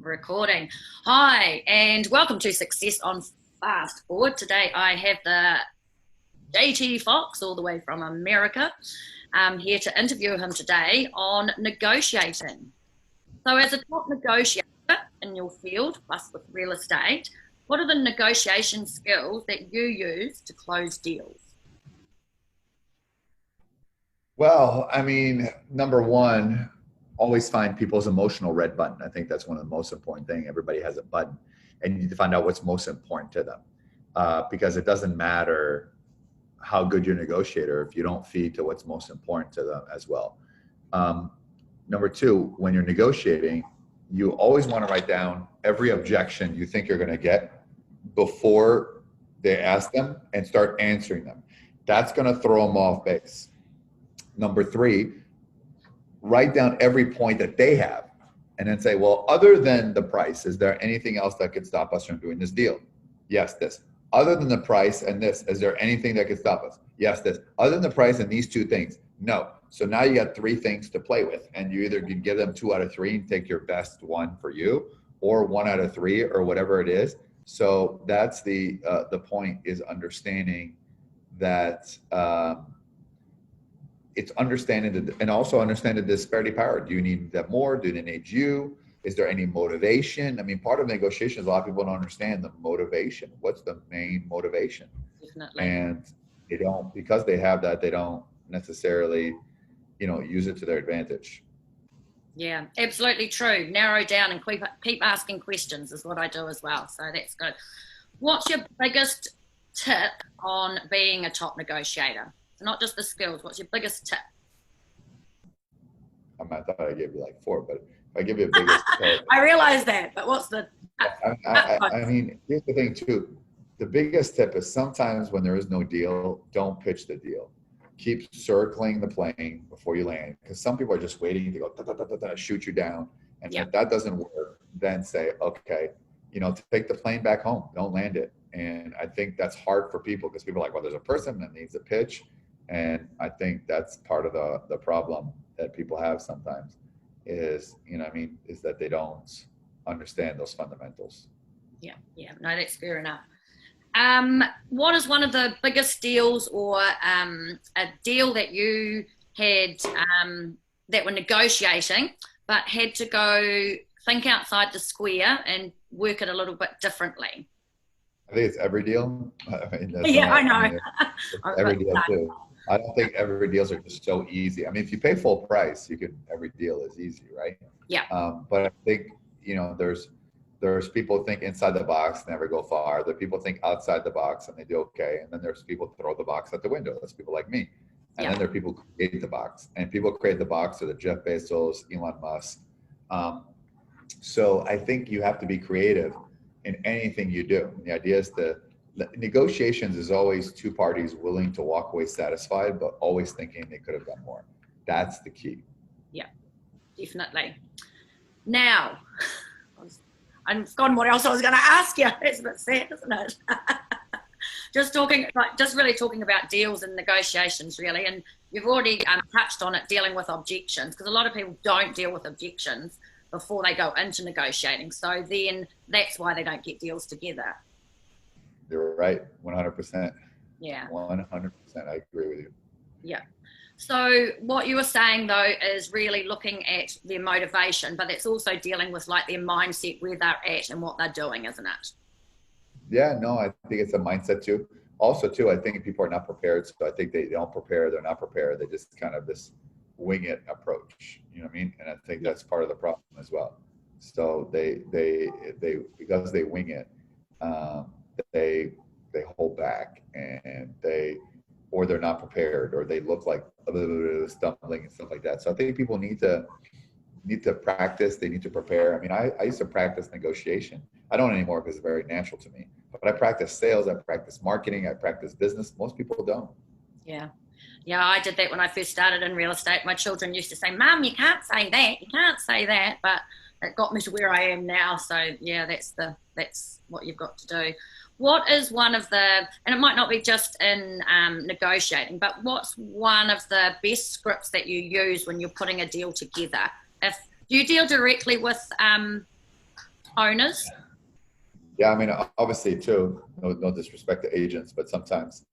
Recording. Hi, and welcome to Success on Fast Forward. Today I have the JT Foxx, all the way from America. I'm here to interview him today on negotiating. So as a top negotiator in your field, plus with real estate, what are the negotiation skills that you use to close deals? Well, number one, always find people's emotional red button. I think that's one of the most important things. Everybody has a button, and you need to find out what's most important to them, because it doesn't matter how good you're a negotiator if you don't feed to what's most important to them as well. Number two, when you're negotiating, you always want to write down every objection you think you're going to get before they ask them and start answering them. That's going to throw them off base. Number three, write down every point that they have and then say, well, other than the price, is there anything else that could stop us from doing this deal? Yes, this. Other than the price and this, is there anything that could stop us? Yes, this. Other than the price and these two things? No. So now you got three things to play with, and you either can give them 2 out of 3 and take your best one for you, or 1 out of 3, or whatever it is. So that's the point, is understanding that it's understanding and also understanding the disparity power. Do you need that more? Do they need you? Is there any motivation? Part of negotiations, a lot of people don't understand the motivation. What's the main motivation? Definitely. And they don't, because they have that, they don't necessarily, use it to their advantage. Yeah, absolutely true. Narrow down and keep asking questions is what I do as well. So that's good. What's your biggest tip on being a top negotiator? Not just the skills. What's your biggest tip? I thought I gave you like 4, but if I give you a biggest tip. I realize that, but what's the? Here's the thing too. The biggest tip is sometimes when there is no deal, don't pitch the deal. Keep circling the plane before you land, because some people are just waiting to go da, da, da, da, da, shoot you down. And if that doesn't work, then say, okay, take the plane back home. Don't land it. And I think that's hard for people, because people are like, well, there's a person that needs a pitch. And I think that's part of the problem that people have sometimes is, is that they don't understand those fundamentals. Yeah. No, that's fair enough. What is one of the biggest deals, or a deal that you had that were negotiating, but had to go think outside the square and work it a little bit differently? I think it's every deal. I know. Every deal too. I don't think every deals are just so easy. If you pay full price, every deal is easy, right? Yeah. But I think, there's people who think inside the box, never go far. There are people who think outside the box and they do okay. And then there's people who throw the box out the window. That's people like me. And then there are people who create the box. And people who create the box are the Jeff Bezos, Elon Musk. So I think you have to be creative in anything you do. And the idea is negotiations is always 2 parties willing to walk away satisfied, but always thinking they could have done more. That's the key. Yeah, definitely. Now, I've forgotten what else I was going to ask you. It's a bit sad, isn't it? just really talking about deals and negotiations, really. And you've already touched on it, dealing with objections, because a lot of people don't deal with objections before they go into negotiating. So then that's why they don't get deals together. You're right, 100%. Yeah. 100%. I agree with you. Yeah. So what you were saying, though, is really looking at their motivation, but it's also dealing with like their mindset, where they're at and what they're doing, isn't it? Yeah, no, I think it's a mindset too. Also, too, I think people are not prepared. So I think they don't prepare. They're not prepared. They just kind of this wing it approach. You know what I mean? And I think that's part of the problem as well. So they because they wing it, they hold back, and or they're not prepared, or they look like stumbling and stuff like that. So I think people need to practice. They need to prepare. I used to practice negotiation. I don't anymore because it's very natural to me. But I practice sales. I practice marketing. I practice business. Most people don't. Yeah. Yeah, I did that when I first started in real estate. My children used to say, Mum, you can't say that. You can't say that. But it got me to where I am now. So yeah, that's what you've got to do. What is one of the, and it might not be just in negotiating, but what's one of the best scripts that you use when you're putting a deal together? Do you deal directly with owners? Yeah, I mean, obviously too, no disrespect to agents, but sometimes,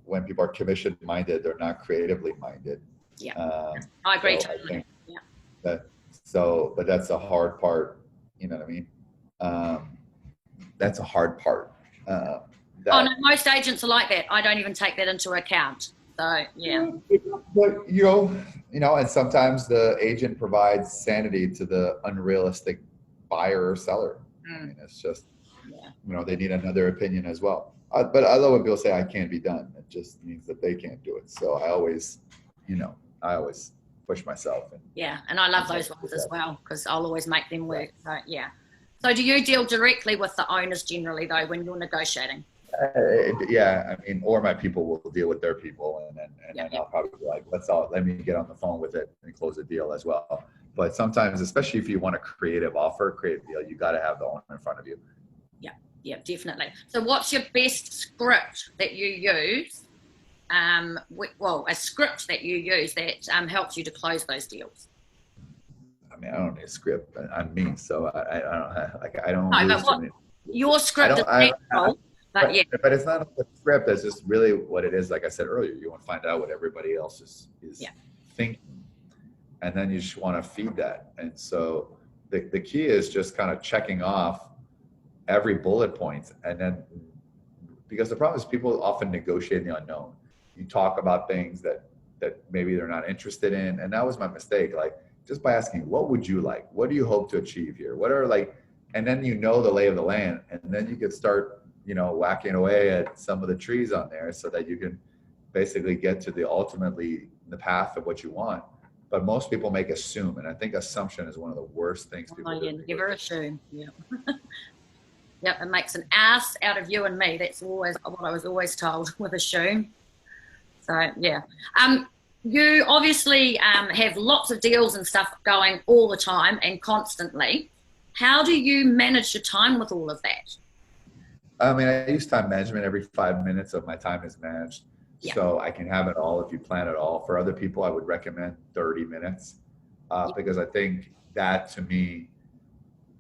when people are commission minded, they're not creatively minded. Yeah, Um, I agree so I totally. think Yeah. but that's a hard part, you know what I mean? Um, that's a hard part. Oh no, That most agents are like that. I don't even take that into account. So yeah. But and sometimes the agent provides sanity to the unrealistic buyer or seller. I mean, it's just they need another opinion as well. But I love when people say I can't be done. It just means that they can't do it. So I always push myself. And I love those ones as well because I'll always make them work. So yeah. So do you deal directly with the owners generally though when you're negotiating? Yeah, I mean, or my people will deal with their people, and then I'll probably be like, let me get on the phone with it and close the deal as well. But sometimes, especially if you want a creative deal, you got to have the owner in front of you. Yeah, definitely. So what's your best script that you use? A script that you use that helps you to close those deals. I mean, I don't need a script. I'm me, so I don't. No, but your script is natural. But it's not a script. It's just really what it is. Like I said earlier, you want to find out what everybody else is thinking, and then you just want to feed that. And so the key is just kind of checking off every bullet point, and then because the problem is people often negotiate the unknown. You talk about things that maybe they're not interested in, and that was my mistake. Like just by asking, what would you like? What do you hope to achieve here? What are and then the lay of the land, and then you could start whacking away at some of the trees on there so that you can basically get to the path of what you want. But most people assume, and I think assumption is one of the worst things people do. Never assume. Yeah. Yep, it makes an ass out of you and me. That's always what I was always told with assume. So yeah. You obviously have lots of deals and stuff going all the time and constantly. How do you manage your time with all of that? I mean, I use time management. Every 5 minutes of my time is managed. Yeah. So I can have it all if you plan it all. For other people, I would recommend 30 minutes because I think that to me,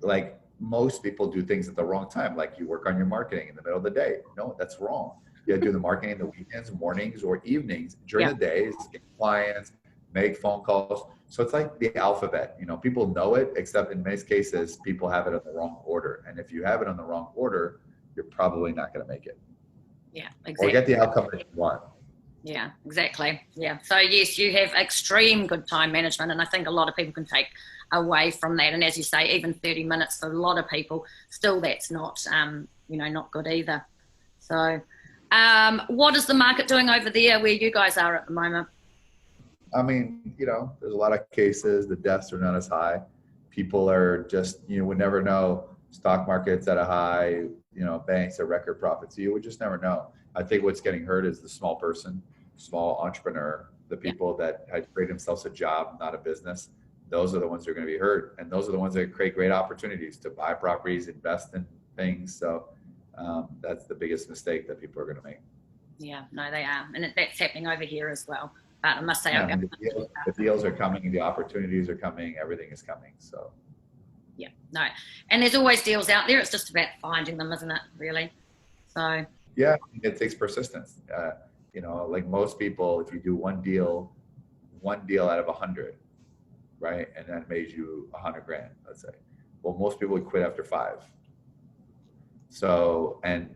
like most people do things at the wrong time. Like you work on your marketing in the middle of the day. No, that's wrong. You do the marketing in the weekends, mornings, or evenings. During the days, get clients, make phone calls. So it's like the alphabet. People know it, except in most cases, people have it in the wrong order. And if you have it in the wrong order, you're probably not going to make it. Yeah, exactly. Or get the outcome that you want. Yeah, exactly. Yeah. So yes, you have extreme good time management, and I think a lot of people can take away from that. And as you say, even 30 minutes for a lot of people, still that's not, not good either. So, what is the market doing over there where you guys are at the moment? I mean, there's a lot of cases. The deaths are not as high. People are just, would never know. Stock market's at a high, banks are record profits. You would just never know. I think what's getting hurt is the small person, small entrepreneur, the people that had created themselves a job, not a business. Those are the ones that are going to be hurt. And those are the ones that create great opportunities to buy properties, invest in things. So that's the biggest mistake that people are going to make. Yeah, no, they are. And that's happening over here as well. But I must say, the deals are coming, the opportunities are coming, everything is coming. So. Yeah, no. And there's always deals out there. It's just about finding them, isn't it, really? So. Yeah, it takes persistence. Like most people, if you do one deal out of 100, right? And that made you $100,000, let's say. Well, most people would quit after 5. So, and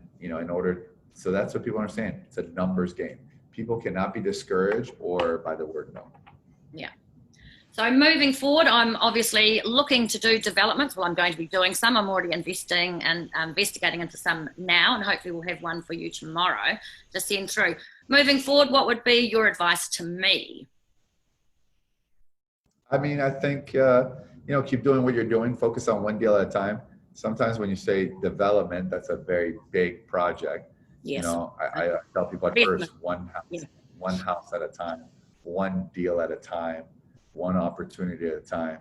so that's what people understand. It's a numbers game. People cannot be discouraged or by the word no. Yeah. So moving forward, I'm obviously looking to do developments. Well, I'm going to be doing some. I'm already investing and investigating into some now, and hopefully we'll have one for you tomorrow to send through. Moving forward, what would be your advice to me? I mean, I think, keep doing what you're doing. Focus on one deal at a time. Sometimes when you say development, that's a very big project. Yes. I tell people at first, one house at a time, one deal at a time, one opportunity at a time,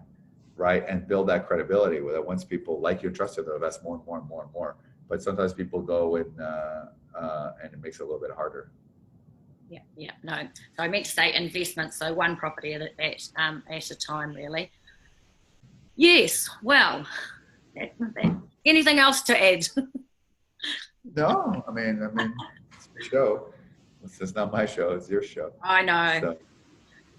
right? And build that credibility with it. Once people like you and trust you, they'll invest more and more and more and more. But sometimes people go and it makes it a little bit harder. Yeah, no. So I meant to say investment, so one property at a time, really. Yes, well, Anything else to add? No, I mean, it's your show. This is not my show. It's your show. I know. So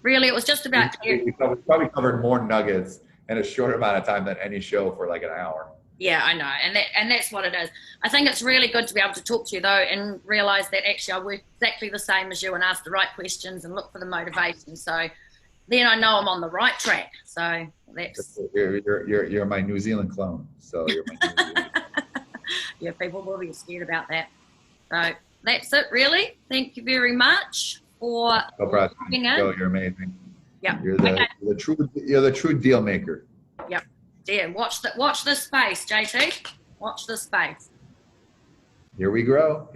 Really, it was just about. we probably covered more nuggets in a short amount of time than any show for like an hour. Yeah, I know, and that's what it is. I think it's really good to be able to talk to you though, and realize that actually I work exactly the same as you, and ask the right questions and look for the motivation. So then I know I'm on the right track. So that's You're my New Zealand clone. So you're my New Zealand. Yeah, people will be scared about that. So that's it, really. Thank you very much for coming in. You're amazing. Yeah, you're the true deal maker. Yep. Yeah, watch the space, JT. Watch the space. Here we grow.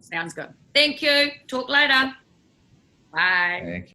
Sounds good. Thank you. Talk later. Bye. Thank you.